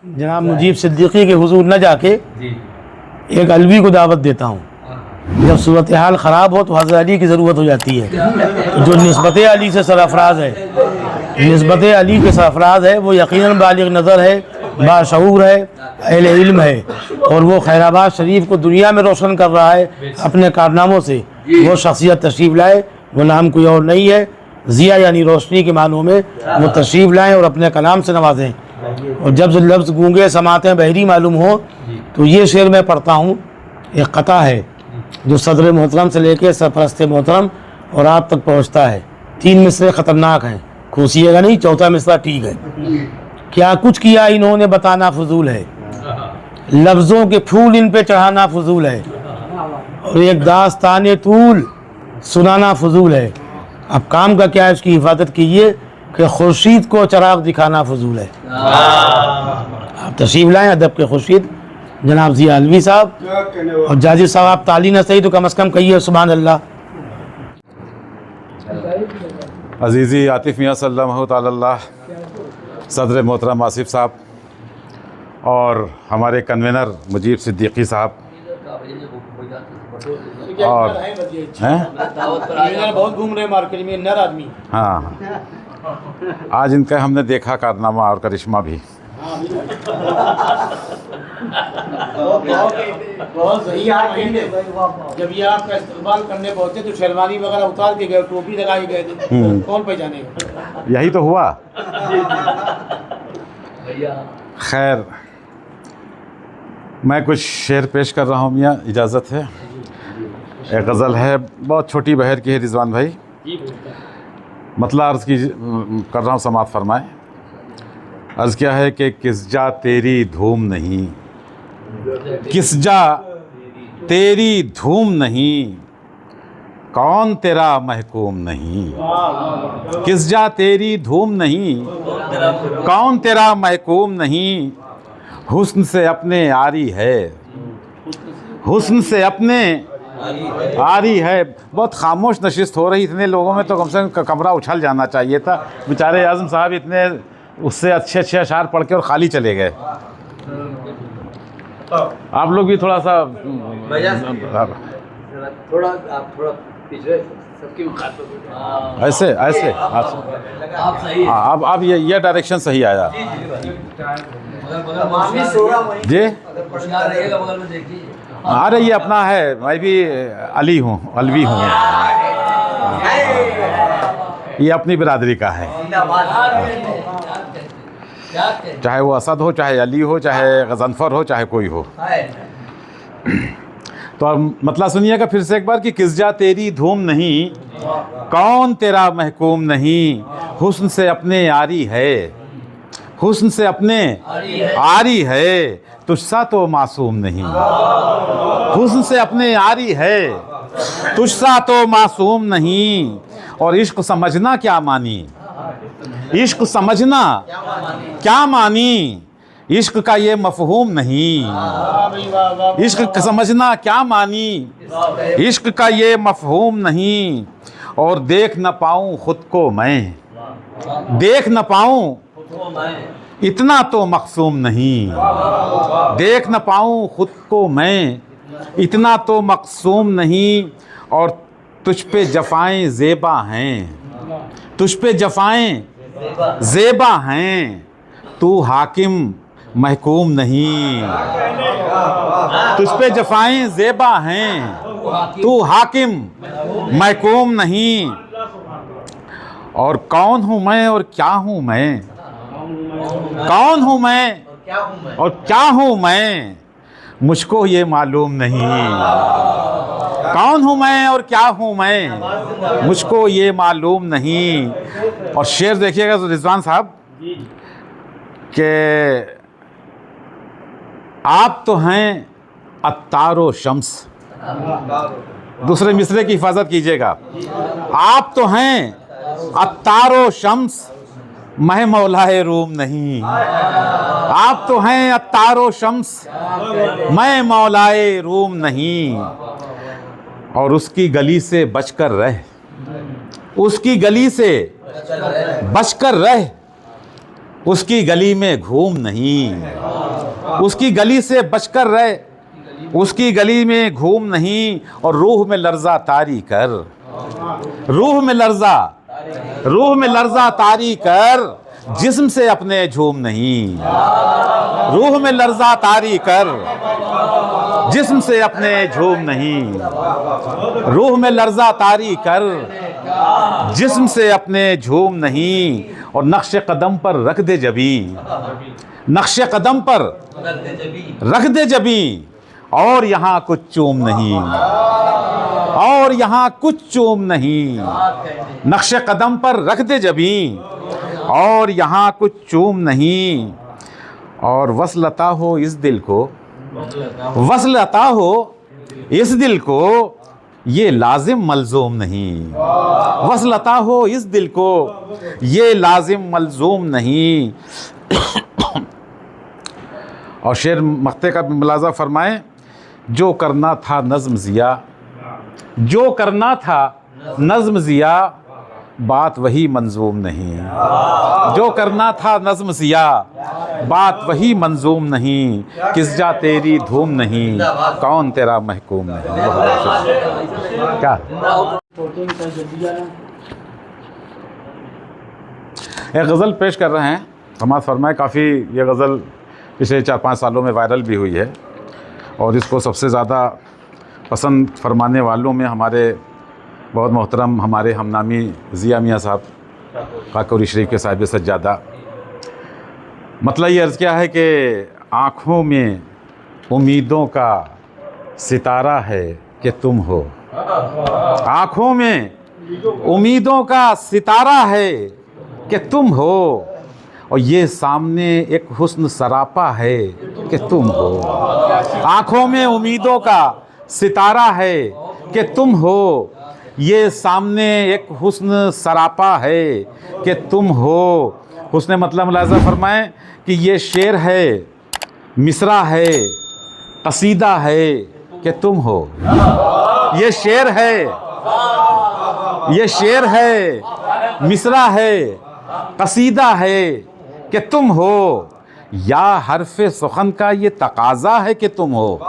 जनाब मुजीब सिद्दीकी के हुजूर न जाके एक अलवी को दावत देता हूँ। जब सूरत हाल ख़राब हो तो हज़रत अली की ज़रूरत हो जाती है। तो जो निस्बत अली से सरफराज है, निस्बत अली के सरफराज है, वो यकीनन बालिग नज़र है, बाशऊर है, अहले इल्म है, और वो खैराबाद शरीफ को दुनिया में रोशन कर रहा है अपने कारनामों से। वो शख्सियत तशरीफ़ लाए, वो नाम कोई और नहीं है, ज़िया यानी रोशनी के मानों में वो तशरीफ़ लाएँ और अपने कलाम से नवाजें। और जब लफ्ज़ गूंगे समाते बहरी मालूम हो तो ये शेर मैं पढ़ता हूँ। एक कता है जो सदर मोहतरम से लेके सरपरस्त मोहतरम और आप तक पहुँचता है। 3 मिसरे ख़तरनाक हैं, खोसिएगा नहीं, चौथा मिसरा ठीक है। क्या कुछ किया इन्होंने बताना फजूल है, लफ्ज़ों के फूल इन पे चढ़ाना फजूल है, और एक दास्तान तूल सुनाना फजूल है। अब काम का क्या है, उसकी हिफाजत कीजिए कि खुर्शीद को चराग दिखाना फजूल है। आप तशरीफ़ लाएँ अदब के खुर्शीद जनाब ज़िया अलवी साहब, और जाजिद साहब आप ताली न सही तो कम अज़ कम कहिए सुभान अल्लाह। अज़ीज़ी आतिफ़ मियाँ सल्लल्लाहु तआला अलैहि सदर मोहतरम आसिफ़ साहब और हमारे कन्वेनर मुजीब सिद्दीकी साहब और हैं बहुत घूम रहे मार्केट में नर आदमी। हाँ, आज इनका हमने देखा कारनामा और करिश्मा भी। बहुत सही। जब ये आपका इस्तेमाल करने पहुंचे तो शेरवानी वगैरह उतार के गए, टोपी लगाई गए थे, कौन पहचानेगा? यही तो हुआ। खैर, मैं कुछ शेर पेश कर रहा हूँ मियाँ, इजाज़त है। एक गज़ल है, बहुत छोटी बहर की है रिजवान भाई, मतलब अर्ज़ की कर रहा हूँ, समात फरमाएँ। अर्ज़ क्या है कि किस जा तेरी धूम नहीं, किस जा तेरी धूम नहीं, कौन तेरा महकूम नहीं। किस जा तेरी धूम नहीं, कौन तेरा महकूम नहीं, हुस्न से अपने आरी है, हुस्न से अपने आरी है। बहुत खामोश नशिस्त हो रही, इतने लोगों में तो कम से कम कमरा उछल जाना चाहिए था। बेचारे आज़म साहब इतने उससे अच्छे अच्छे अशार पढ़ के और खाली चले गए। आप लोग भी थोड़ा सा थोड़ा पिछले सबकी ऐसे ऐसे आप सही है। अब ये डायरेक्शन सही आया जी। बगल में देखिए। अरे ये अपना है, मैं भी अली हूँ, अलवी हूँ, ये अपनी बिरादरी का है। चाहे वो असद हो, चाहे अली हो, चाहे गजनफर हो, चाहे कोई हो। तो अब मतलब सुनिएगा फिर से एक बार कि किस जा तेरी धूम नहीं, कौन तेरा महकूम नहीं, हुस्न से अपने आरी है, हुस्न से अपने आरी है, तुझसा तो मासूम नहीं। हुस्न से अपने आरी है, तुझसा तो मासूम नहीं। और इश्क समझना क्या मानी, इश्क समझना क्या मानी, इश्क का ये मफहूम नहीं। इश्क समझना क्या मानी, इश्क का ये मफहूम नहीं। और देख न पाऊँ खुद को मैं, देख न पाऊँ इतना तो मकसूम नहीं। देख न पाऊँ खुद को मैं, इतना तो मकसूम नहीं। और तुझ पे जफ़ाएं ज़ेबा हैं, तुझ पे जफ़ाएं ज़ेबा हैं, तू हाकिम महकूम नहीं। तुझ पे जफ़ाएं ज़ेबा हैं, तू हाकिम महकूम नहीं। और कौन हूँ मैं और क्या हूँ मैं, कौन हूँ मैं और क्या हूँ मैं, मुझको ये मालूम नहीं। कौन हूँ मैं और क्या हूँ मैं, मुझको ये मालूम नहीं। और शेर देखिएगा तो रिजवान साहब कि आप तो हैं अत्तारो शम्स, दूसरे मिसरे की हिफाजत कीजिएगा। आप तो हैं अत्तारो शम्स, मैं मौलाए रूम नहीं। आप तो हैं अत्तारो शम्स, मैं मौलाए रूम नहीं। और उसकी गली से बचकर रह, उसकी गली से बचकर रह, उसकी गली में घूम नहीं। उसकी गली से बचकर रहे, उसकी गली में घूम नहीं, और रूह में लर्जा तारी कर, रूह में लर्जा तारी कर, जिस्म से अपने झूम नहीं, रूह में लर्जा तारी कर, जिस्म से अपने झूम नहीं, रूह में लर्जा तारी कर, जिस्म से अपने झूम नहीं, और नक्शे कदम पर रख दे जबी, नक्शे कदम पर रख दे जबी, और यहाँ कुछ चूम नहीं, और यहाँ कुछ चूम नहीं, नक्शे कदम पर रख दे जबी, और यहाँ कुछ चूम नहीं, और वस्ल अता हो इस दिल को, वस्ल अता हो इस दिल को, ये लाजिम मलजूम नहीं, वस्ल अता हो इस दिल को, ये लाजिम मलजूम नहीं। और शेर मक्ते का मुलाजा फरमाएं, जो करना था नज़्म ज़िया, जो करना था नज़्म ज़िया, बात वही मंजूम नहीं, जो करना था नज़्म ज़िया, बात वही मंजूम नहीं, किस जा तेरी धूम नहीं, कौन तेरा महकूम नहीं। क्या एक गज़ल पेश कर रहे हैं, हमारा फरमाए, काफ़ी ये गज़ल पिछले 4-5 सालों में वायरल भी हुई है, और इसको सबसे ज़्यादा पसंद फरमाने वालों में हमारे बहुत मोहतरम हमारे हमनामी ज़िया मियाँ साहब काकोरी शरीफ के साहिब सज्जादा। मतलब ये अर्ज़ क्या है कि आँखों में उम्मीदों का सितारा है कि तुम हो, आँखों में उम्मीदों का सितारा है कि तुम हो, और ये सामने एक हुस्न सरापा है कि तुम हो, आँखों में उम्मीदों का सितारा है कि तुम हो, ये सामने एक हुस्न सरापा है कि तुम हो। हुस्न मतलब मुलाज़ा फरमाएं कि ये शेर है, मिसरा है, कसीदा है कि तुम हो, ये शेर है, ये शेर है, मिसरा है, कसीदा है कि तुम हो, या हरफ़े सुखन का ये तकाज़ा है कि तुम हो,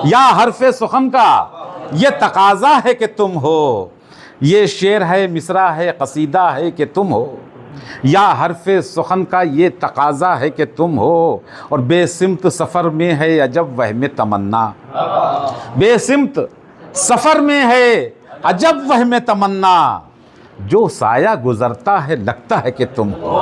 या हरफ़े सुखन का ये तकाज़ा है कि तुम हो, ये शेर है, मिसरा है, कसीदा है कि तुम हो, या हरफ़े सुखन का ये तकाज़ा है कि तुम हो, और बेसिमत सफ़र में है अजब वहम तमन्ना, बेसिमत सफ़र में है अजब वहम तमन्ना, जो साया गुज़रता है लगता है कि तुम हो,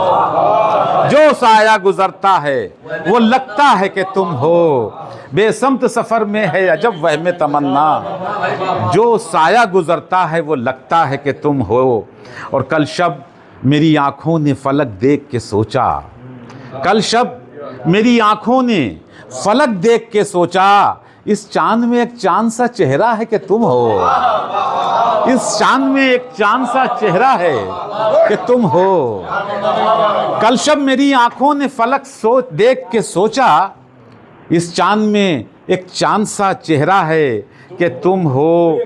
जो साया गुज़रता है वो लगता है कि तुम हो, बेसमत सफ़र में है अजब वहम तमन्ना, जो साया गुज़रता है वो लगता है कि तुम हो। और कल शब मेरी आँखों ने फलक देख के सोचा, कल शब मेरी आँखों ने फलक देख के सोचा, इस चाँद में एक चाँद सा चेहरा है कि तुम हो, इस चाँद में एक चाँद सा चेहरा है कि तुम हो। कल शब मेरी आँखों ने फलक देख के सोचा, इस चाँद में एक चाँद सा चेहरा है कि तुम हो।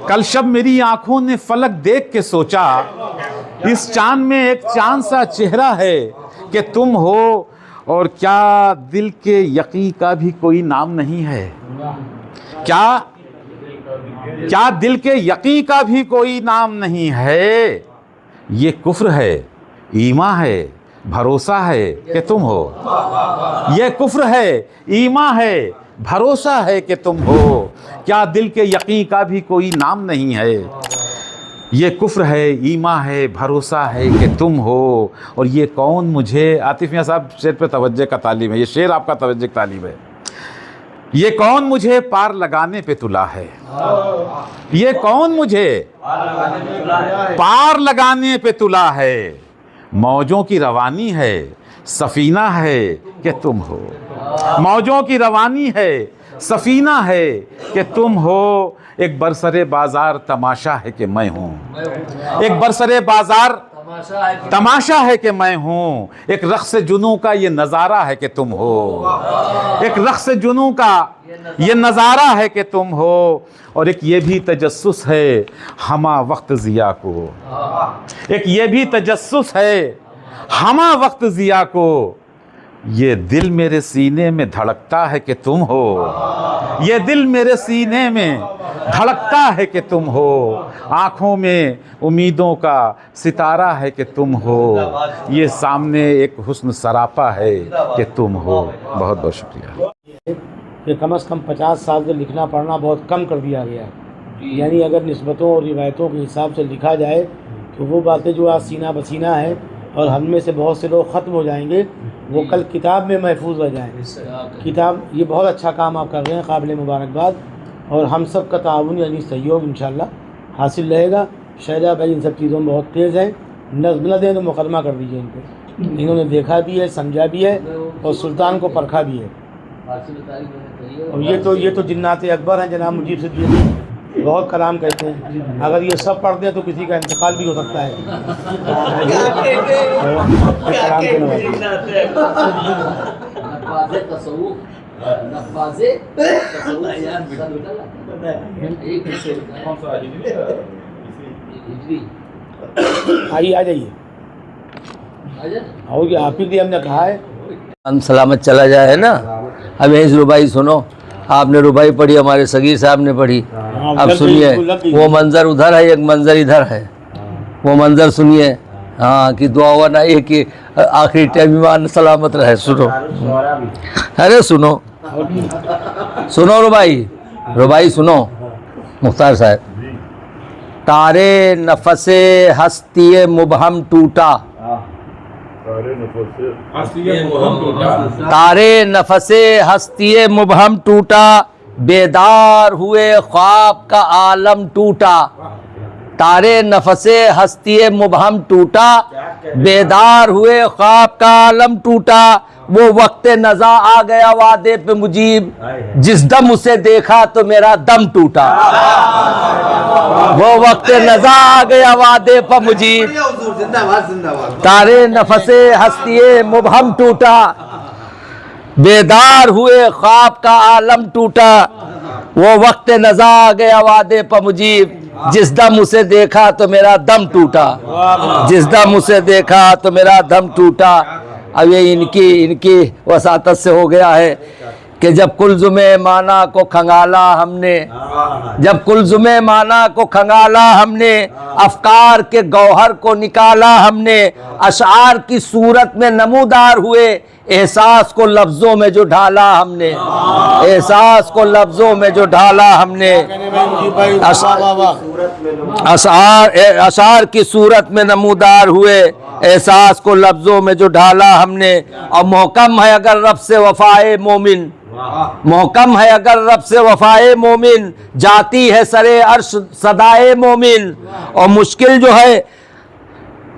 कल शब मेरी आँखों ने फलक देख के सोचा, इस चाँद में एक चाँद सा चेहरा है कि तुम हो। और क्या दिल के यकी का भी कोई नाम नहीं है, क्या दिल के यकी का भी कोई नाम नहीं है, ये कुफ्र है, ईमान है, भरोसा है कि तुम हो, ये कुफ्र है, ईमान है, भरोसा है कि तुम हो। क्या दिल के यकी का भी कोई नाम नहीं है, ये कुफ्र है, ईमान है, भरोसा है कि तुम हो। और ये कौन मुझे, आतिफ मियाँ साहब शेर पे तवज्जो का तालीम है, ये शेर आपका तवज्जो का तालीम है। ये कौन मुझे पार लगाने पे तुला है, ये कौन मुझे पार लगाने पे तुला है, मौजों की रवानी है, सफीना है कि तुम हो, मौजों की रवानी है, सफीना है कि तुम हो। एक बरसरे बाजार तमाशा है कि मैं हूँ, एक बरसरे बाजार तमाशा है कि मैं हूँ, एक रक़्स जुनू का ये नज़ारा है कि तुम हो, एक रक़्स जुनू का ये नज़ारा है कि तुम हो। और एक ये भी तजस्सुस है हमा वक्त ज़िया को, एक ये भी तजस्सुस है हमा वक्त ज़िया को, ये दिल मेरे सीने में धड़कता है कि तुम हो, ये दिल मेरे सीने में धड़कता है कि तुम हो, आँखों में उम्मीदों का सितारा है कि तुम हो, ये सामने एक हुस्न सरापा है कि तुम हो। बहुत बहुत शुक्रिया। कि कम से कम 50 साल से लिखना पढ़ना बहुत कम कर दिया गया है। यानी अगर निस्बतों और रिवायतों के हिसाब से लिखा जाए तो वो बातें जो आज सीना बसीना है और हम में से बहुत से लोग ख़त्म हो जाएंगे, वो कल किताब में महफूज रह जाएँ। किताब, ये बहुत अच्छा काम आप कर रहे हैं, काबिल मुबारकबाद। और हम सब का ताउन यानी सहयोग इंशाअल्लाह हासिल रहेगा। शहजा भाई इन सब चीज़ों में बहुत तेज़ हैं, नज़्म न दें तो मुकदमा कर दीजिए इनको। इन्होंने देखा भी है, समझा भी है और सुल्तान को परखा भी है। और ये तो जिन्नात अकबर हैं जनाब मुजीब सिद्दीकी, बहुत कलाम कहते हैं। अगर ये सब पढ़ दें तो किसी का इंतकाल भी हो सकता है। आइए, आ जाइए, आओगे। आप ही के लिए हमने कहा है हम सलामत चला जाए, है ना। अब यही रुबाई सुनो, आपने रुबाई पढ़ी, हमारे सगीर साहब ने पढ़ी। अब सुनिए, वो मंज़र उधर है, एक मंज़र इधर है। वो मंज़र सुनिए। हाँ, कि दुआ हुआ ना ये कि आखिरी टाइम ईमान सलामत रहे। सुनो, अरे सुनो सुनो रुबाई सुनो। मुख्तार साहब, तारे नफसे हस्ती मुबहम टूटा, तारे नफसे हस्ती मुबहम टूटा, बेदार हुए ख्वाब का आलम टूटा। तारे नफसे हस्ती मुबहम टूटा, बेदार हुए ख्वाब का आलम टूटा। वो वक्त नज़ा आ गया वादे पे मुजीब, जिस दम उसे देखा तो मेरा दम टूटा। वो वक्त नज़ा आ गया वादे पे मुजीब, तारे नफसे हस्ती मुबहम टूटा, बेदार हुए ख्वाब का आलम टूटा। वो वक्त नज़ा आ गया वादे पे मुजीब, जिस दम उसे देखा तो मेरा दम टूटा। जिस दम उसे देखा तो मेरा दम टूटा। अब ये इनकी वसातत से हो गया है कि जब कुलजुमे माना को खंगाला हमने, जब कुलजुमे माना को खंगाला हमने, अफकार के गौहर को निकाला हमने, अशआर की सूरत में नमूदार हुए, एहसास को लफ्ज़ों में जो ढाला हमने, एहसास को लफ्ज़ों में जो ढाला हमने, अशआर की सूरत में नमूदार हुए, एहसास को लफ्ज़ों में जो ढाला हमने। और मोहकम है अगर रब से वफ़ाए मोमिन, मोहकम है अगर रब से वफ़ाए मोमिन, जाती है सरे अर्श सदाए मोमिन। और मुश्किल जो है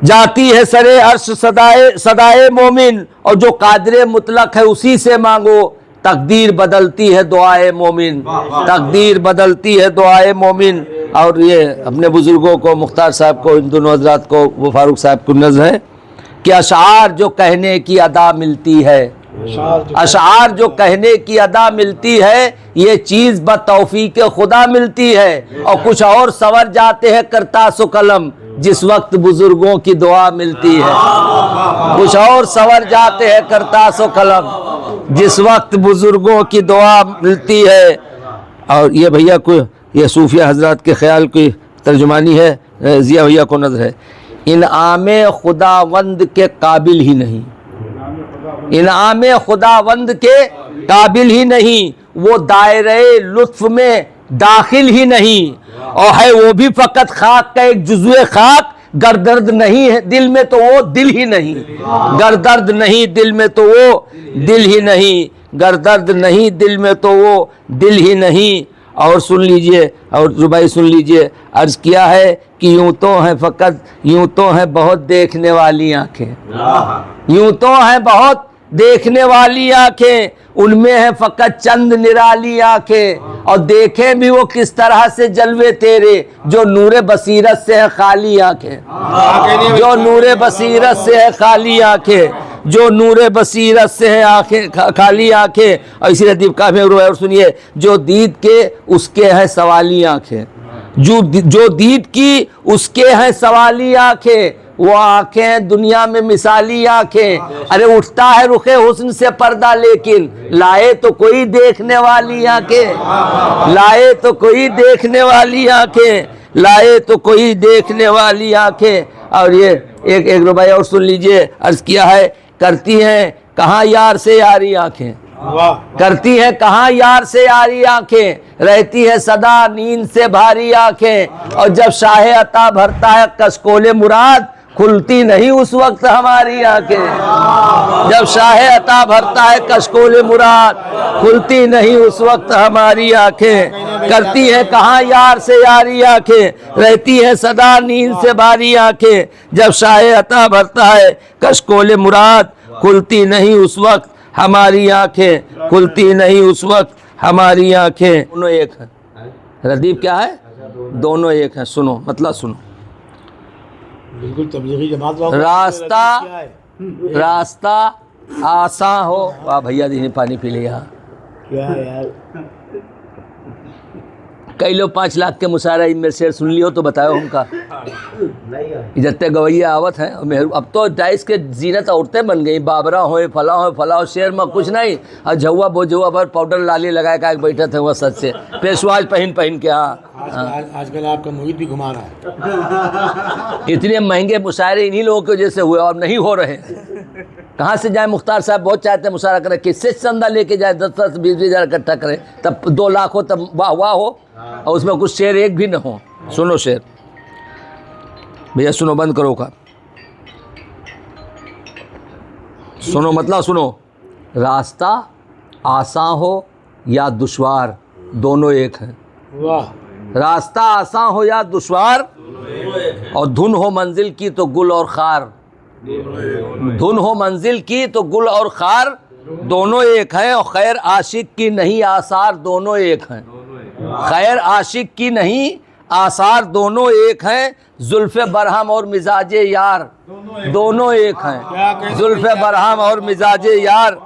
जाती है सरे अर्श सदाए मोमिन, और जो कादिर मुतलक है उसी से मांगो, तकदीर बदलती है दुआए मोमिन, तकदीर बदलती है दुआए मोमिन। और ये अपने बुजुर्गों को, मुख्तार साहब को, इन दोनों हजरात को, वो फारूक साहब को नज़्म है कि अशार जो कहने की अदा मिलती है, अशार जो कहने की अदा मिलती है, ये चीज़ बतौफीक खुदा मिलती है। और कुछ और सवर जाते हैं करतास व कलम, जिस वक्त बुजुर्गों की दुआ मिलती है। कुछ और सवर जाते हैं करतास व कलम, जिस वक्त बुजुर्गों की दुआ मिलती है। और ये भैया को, ये सूफिया हजरात के ख्याल की तर्जुमानी है, जिया भैया को नज़र है, इनामे खुदावंद के काबिल ही नहीं, इनामे खुदावंद के काबिल ही नहीं, वो दायरे लुत्फ में दाखिल ही नहीं। और है वो भी फ़कत खाक का एक जुज़्वे खाक, गर दर्द नहीं है दिल में तो वो दिल ही नहीं, गर दर्द नहीं दिल में तो वो दिल ही नहीं, गर दर्द नहीं दिल में तो वो दिल ही नहीं। और सुन लीजिए, और रुबाई सुन लीजिए, अर्ज़ किया है कि यूँ तो हैं फ़कत, यूँ तो हैं बहुत देखने वाली आँखें, यूँ तो हैं बहुत देखने वाली आँखें, उनमें है फ़कत चंद निराली आँखें। और देखें भी वो किस तरह से जलवे तेरे, जो नूरे बसीरत से है खाली आँखें, जो नूरे बसीरत से है खाली आँखें, जो नूरे बसीरत से है आँखें खाली आँखें। और इसी लतीफ़ का में और सुनिए, जो दीद के उसके हैं सवाली आँखें, जो दीद की उसके हैं सवाली आँखें, वो आंखें दुनिया में मिसाली आंखें। अरे उठता है रुखे हुस्न से पर्दा, लेकिन लाए तो कोई देखने वाली आंखें, लाए तो कोई देखने वाली आंखें, लाए तो कोई देखने वाली आंखें। और ये एक रुबाई और सुन लीजिए, अर्ज किया है, करती हैं कहाँ यार से यारी आंखें, करती है कहाँ यार से यारी आंखें, रहती है सदा नींद से भारी आंखें। और जब शाहे अता भरता है कशकोले मुराद, खुलती नहीं उस वक्त हमारी आंखें। जब शाहे अता भरता है कशकोले मुराद, खुलती नहीं उस वक्त हमारी आंखें। करती है कहाँ यार से यारी आंखें, रहती है सदा नींद से भारी आंखें। जब शाहे अता भरता है कशकोले मुराद, खुलती नहीं उस वक्त हमारी आंखें, खुलती नहीं उस वक्त हमारी आंखें। दोनों एक हैं। रदीफ क्या है? दोनों एक हैं। सुनो मतलब सुनो। बिल्कुल तबलीगी जमात वालों रास्ता आसान हो। वाह भैया जी ने पानी पी लिया। क्या है यार, कई लोग 5 लाख के मुशायरा मेरे शेर सुन लियो तो बताओ हमका। इजत्ते गवैया आवत है। अब तो डाइस के जीनत औरतें बन गई, बाबरा हो फला हो शेर में कुछ नहीं। और झुआ बोझुआ भर पाउडर लाली लगाए का बैठे थे वह सच से पेशवाज पहन के। हाँ आजकल आपका मोहित भी घुमा रहा है। इतने महंगे मुशायरे इन्हीं लोगों की वजह से हुए और नहीं हो रहे। कहाँ से जाए? मुख्तार साहब बहुत चाहते हैं मुशायरा करें, किससे चंदा लेके जाए 10-10 20 हज़ार इकट्ठा करें, तब 2 लाख हो, तब वाह वाह हो, और उसमें कुछ शेर एक भी न हो। सुनो शेर भैया, सुनो, बंद करो का, सुनो मतलब सुनो। रास्ता आसान हो या दुश्वार, दोनों एक हैं। वाह। रास्ता आसान हो या दुश्वार, और धुन हो मंजिल की तो गुल और खार, धुन हो मंजिल की तो गुल और खार, दोनों एक हैं। और खैर आशिक की नहीं आसार, दोनों एक हैं। खैर आशिक की नहीं आसार, दोनों एक हैं। जुल्फ़े बरहम और मिजाजे यार, दोनों एक हैं। जुल्फ़े बरहम और मिजाजे यार,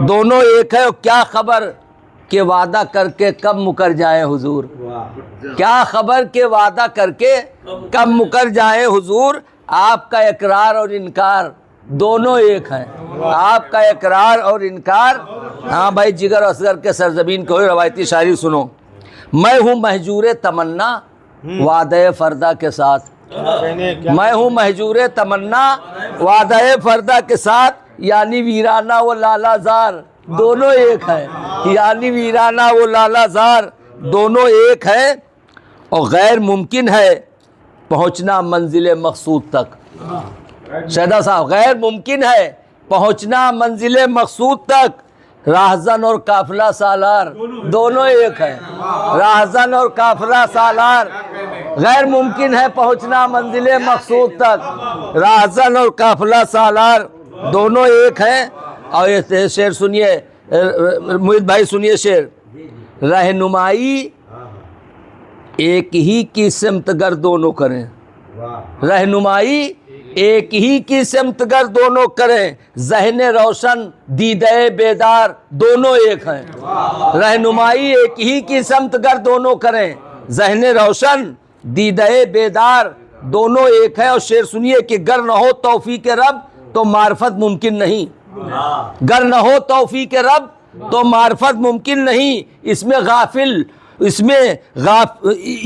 दोनों एक है। और क्या खबर के वादा करके कब मुकर जाए हुजूर, क्या खबर के वादा करके कब मुकर जाए हुजूर। आपका इकरार और इनकार दोनों एक हैं। आपका इकरार और इनकार। हाँ भाई, जिगर असगर के सरजमीन को रवायती शायरी सुनो। मैं हूँ महजूर तमन्ना वादे फरदा के साथ, मैं हूँ महजूर तमन्ना वादे फरदा के साथ, यानी वीराना वो लालाजार, दोनों एक हैं। यानी वीराना वो लालाजार, दोनों एक हैं। और गैर मुमकिन है पहुँचना मंजिल मकसूद तक। शहदा साहब, गैर मुमकिन है पहुँचना मंजिल मकसूद तक। राहजन और काफिला सालार, दोनों एक हैं। राहजन और काफिला सालार, गैर मुमकिन है पहुँचना मंजिल मकसूद तक। राहजन और काफिला सालार, दोनों एक हैं। और ये शेर सुनिए मोहित भाई, सुनिए शेर। रहनुमाई एक ही की सिमत गर दोनों करें, रहनुमाई एक ही की सिमत गर दोनों करें। ज़हन रोशन दीदे बेदार, दोनों एक हैं। रहनुमाई एक ही की सिमत गर दोनों करें। ज़हन रोशन दीदे बेदार, दोनों एक है। और शेर सुनिए कि गर न हो तौफीक रब तो मार्फत मुमकिन नहीं, गर न हो तौफीक रब तो मार्फत मुमकिन नहीं। इसमें गाफिल,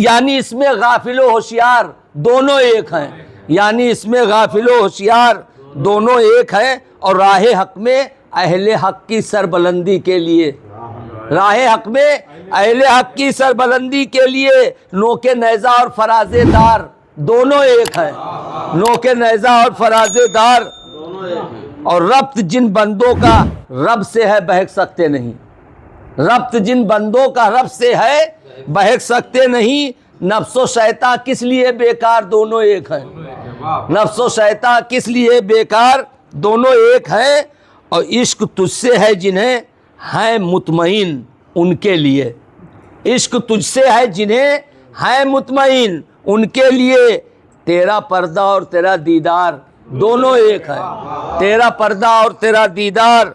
यानी इसमें गाफिलो होशियार, दोनों एक हैं। यानी इसमें गाफिलो होशियार, दोनों एक हैं। और राह हक में अहले हक की सरबलंदी के लिए, राह हक में अहले हक की सरबलंदी के लिए नोके नेज़ा और फराजेदार, दोनों एक हैं। नोके नेज़ा और फराजेदार। और रब्त जिन बंदों का रब से है बहक सकते नहीं, रब्त जिन बंदों का रब से है बहक सकते नहीं। नफ्सो शैतान किस लिए बेकार, दोनों एक हैं। नफ्सो शैतान किस लिए बेकार, दोनों एक हैं। और इश्क तुझसे है जिन्हें है मुतमईन, उनके लिए। इश्क तुझसे है जिन्हें है मुतमईन, उनके लिए। तेरा पर्दा और तेरा दीदार, दोनों एक हैं। तेरा पर्दा और तेरा दीदार,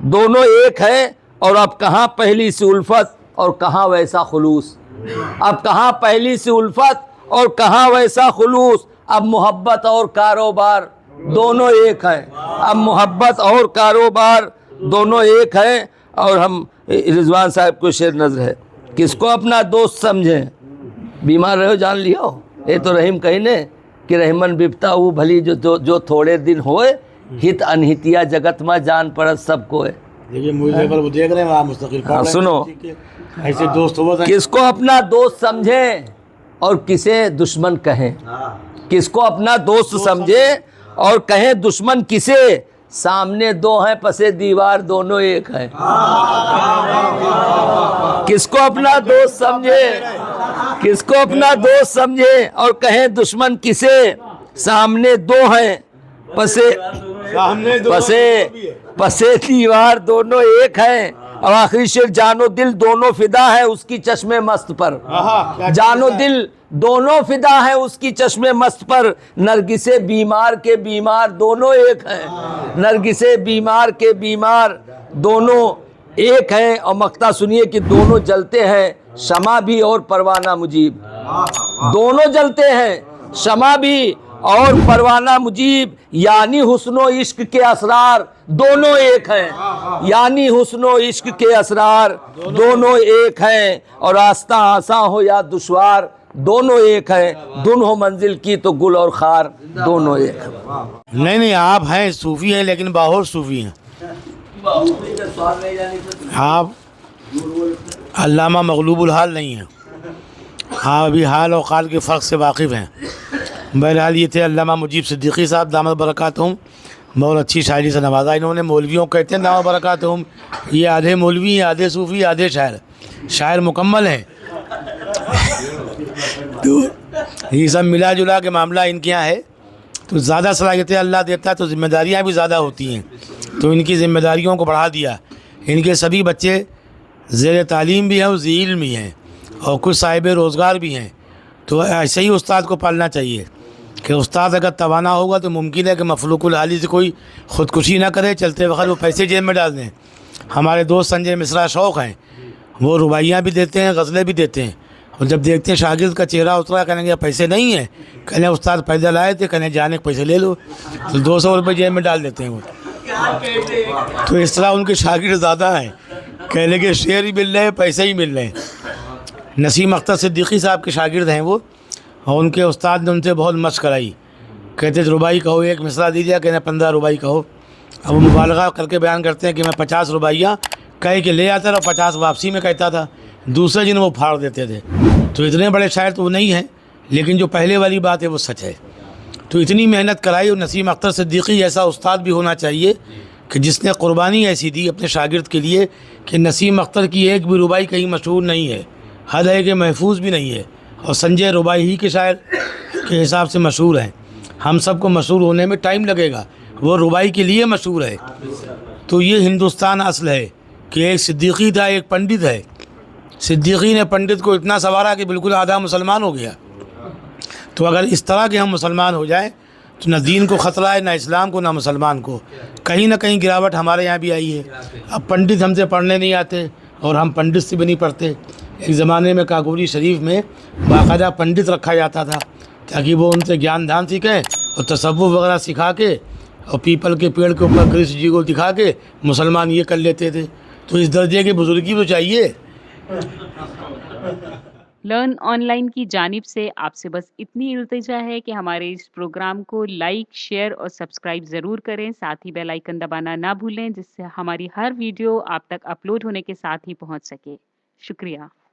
दोनों एक हैं। और अब कहाँ पहली सी उल्फत और कहाँ वैसा खुलूस, अब कहाँ पहली सी उल्फत और कहाँ वैसा खुलूस। अब मोहब्बत और कारोबार दोनों एक हैं। अब मोहब्बत और कारोबार दोनों एक हैं। और हम रिजवान साहब को शेर नजर है, किसको अपना दोस्त समझें, बीमार रहो जान लियो। ये तो रहीम कहने कि रहमन बिपता वो भली जो थोड़े दिन होए, हित अनहितिया जगत में जान पड़त सबको है। देखिए मुझे पर वो देख रहे हैं वहाँ मुस्तकिल पढ़ रहे हैं। सुनो, ऐसे दोस्त हो किसको अपना दोस्त समझें और किसे दुश्मन कहें, किसको अपना दोस्त समझे और कहें दुश्मन किसे, सामने दो हैं पसे दीवार दोनों एक हैं। किसको अपना दोस्त समझे, किसको अपना दोस्त समझे और कहें दुश्मन किसे, सामने दो हैं पसे दीवार दोनों एक हैं। और आखिरी शेर, जानो दिल दोनों फिदा है उसकी चश्मे मस्त पर, जानो दिल दोनों फिदा है उसकी चश्मे मस्त पर, नरगिसे बीमार के बीमार दोनों एक हैं, नरगिसे बीमार के बीमार दोनों एक हैं। और मक्ता सुनिए कि दोनों जलते हैं शमा भी और परवाना मुजीब, दोनों जलते हैं शमा भी और परवाना मुजीब, यानी हुस्नो इश्क के असरार दोनों एक हैं, यानी हुस्नो इश्क के असरार दोनों एक हैं। और रास्ता आसान हो या दुश्वार दोनों एक हैं, धुन हो मंजिल की तो गुल और खार दोनों एक हैं। नहीं, आप हैं सूफी हैं लेकिन बाहर सूफी हैं। आप अल्लामा मगलूबुल हाल नहीं हैं, हाँ अभी हाल और काल के फ़र्क से वाकिफ़ हैं। बहरहाल ये थे अल्लामा मुजीब सिद्दीकी साहब दामद बरकातहुम, बहुत अच्छी शायरी से नवाजा इन्होंने। मौलवियों को कहते हैं दामद बरकातहुम, ये आधे मौलवी आधे सूफ़ी आधे शायर मुकम्मल हैं। तो ये सब मिला जुला के मामला इनके यहाँ है। तो ज़्यादा सलाहियतें अल्लाह देता है तो ज़िम्मेदारियाँ भी ज़्यादा होती हैं, तो इनकी ज़िम्मेदारियों को बढ़ा दिया। इनके सभी बच्चे ज़ेर तालीम भी हैं और ज़ी इल्म भी हैं और कुछ साहिब रोज़गार भी हैं। तो ऐसे ही उस्ताद को पालना चाहिए कि उस्ताद अगर तवाना होगा तो मुमकिन है कि मफलूकुल हाली से कोई ख़ुदकुशी ना करे, चलते वक्त वो पैसे जेब में डाल दें। हमारे दोस्त संजय मिश्रा शौक़ हैं, वो रुबाइयाँ भी देते हैं, गज़लें भी देते हैं, और जब देखते हैं शागिर्द का चेहरा उतरा, कहेंगे पैसे नहीं हैं, कहने उस्ताद पैदल आए थे, कहने जाने के पैसे ले लो, तो 200 रुपये जेब में डाल देते हैं वो। तो इस तरह उनके शागिर्द ज़्यादा हैं, कहने के शेर ही मिल रहे हैं, पैसे ही मिल रहे हैं। नसीम अख्तर सिद्दीकी साहब के शागिर्द हैं वो, और उनके उस्ताद ने उनसे बहुत मशक़ कराई, कहते रुबाई कहो, एक मिसरा दीजिए, कहने 15 रुबाई कहो। अब वो मुबालगा करके बयान करते हैं कि मैं 50 रुबाइयाँ कह के ले आता था और 50 वापसी में कहता था, दूसरे दिन वो फाड़ देते थे। तो इतने बड़े शायर तो वो नहीं हैं, लेकिन जो पहले वाली बात है वो सच है। तो इतनी मेहनत कराई, और नसीम अख्तर सिद्दीकी जैसा उस्ताद भी होना चाहिए कि जिसने कुर्बानी ऐसी दी अपने शागिर्द के लिए कि नसीम अख्तर की एक भी रुबाई कहीं मशहूर नहीं है, हद है कि महफूज भी नहीं है, और संजय रुबाई ही के शायर के हिसाब से मशहूर हैं। हम सबको मशहूर होने में टाइम लगेगा, वो रुबाई के लिए मशहूर है। तो ये हिंदुस्तान असल है कि एक सिद्दीकी था, एक पंडित है। सिद्दीकी ने पंडित को इतना संवारा कि बिल्कुल आधा मुसलमान हो गया। तो अगर इस तरह के हम मुसलमान हो जाए तो न दीन को ख़तरा है, न इस्लाम को, न मुसलमान को। कहीं ना कहीं गिरावट हमारे यहाँ भी आई है। अब पंडित हमसे पढ़ने नहीं आते और हम पंडित से भी नहीं पढ़ते। एक ज़माने में काकोरी शरीफ में बाकायदा पंडित रखा जाता था ताकि वो उनसे ज्ञान ध्यान सीखें और तसव्वुफ़ वगैरह सिखा के और पीपल के पेड़ के ऊपर कृष्ण जी को दिखा के मुसलमान ये कर लेते थे। तो इस दर्जे की बुजुर्गी तो चाहिए। लर्न ऑनलाइन की जानिब से आपसे बस इतनी इल्तिजा है कि हमारे इस प्रोग्राम को लाइक, शेयर और सब्सक्राइब ज़रूर करें। साथ ही बेल आइकन दबाना ना भूलें, जिससे हमारी हर वीडियो आप तक अपलोड होने के साथ ही पहुंच सके। शुक्रिया।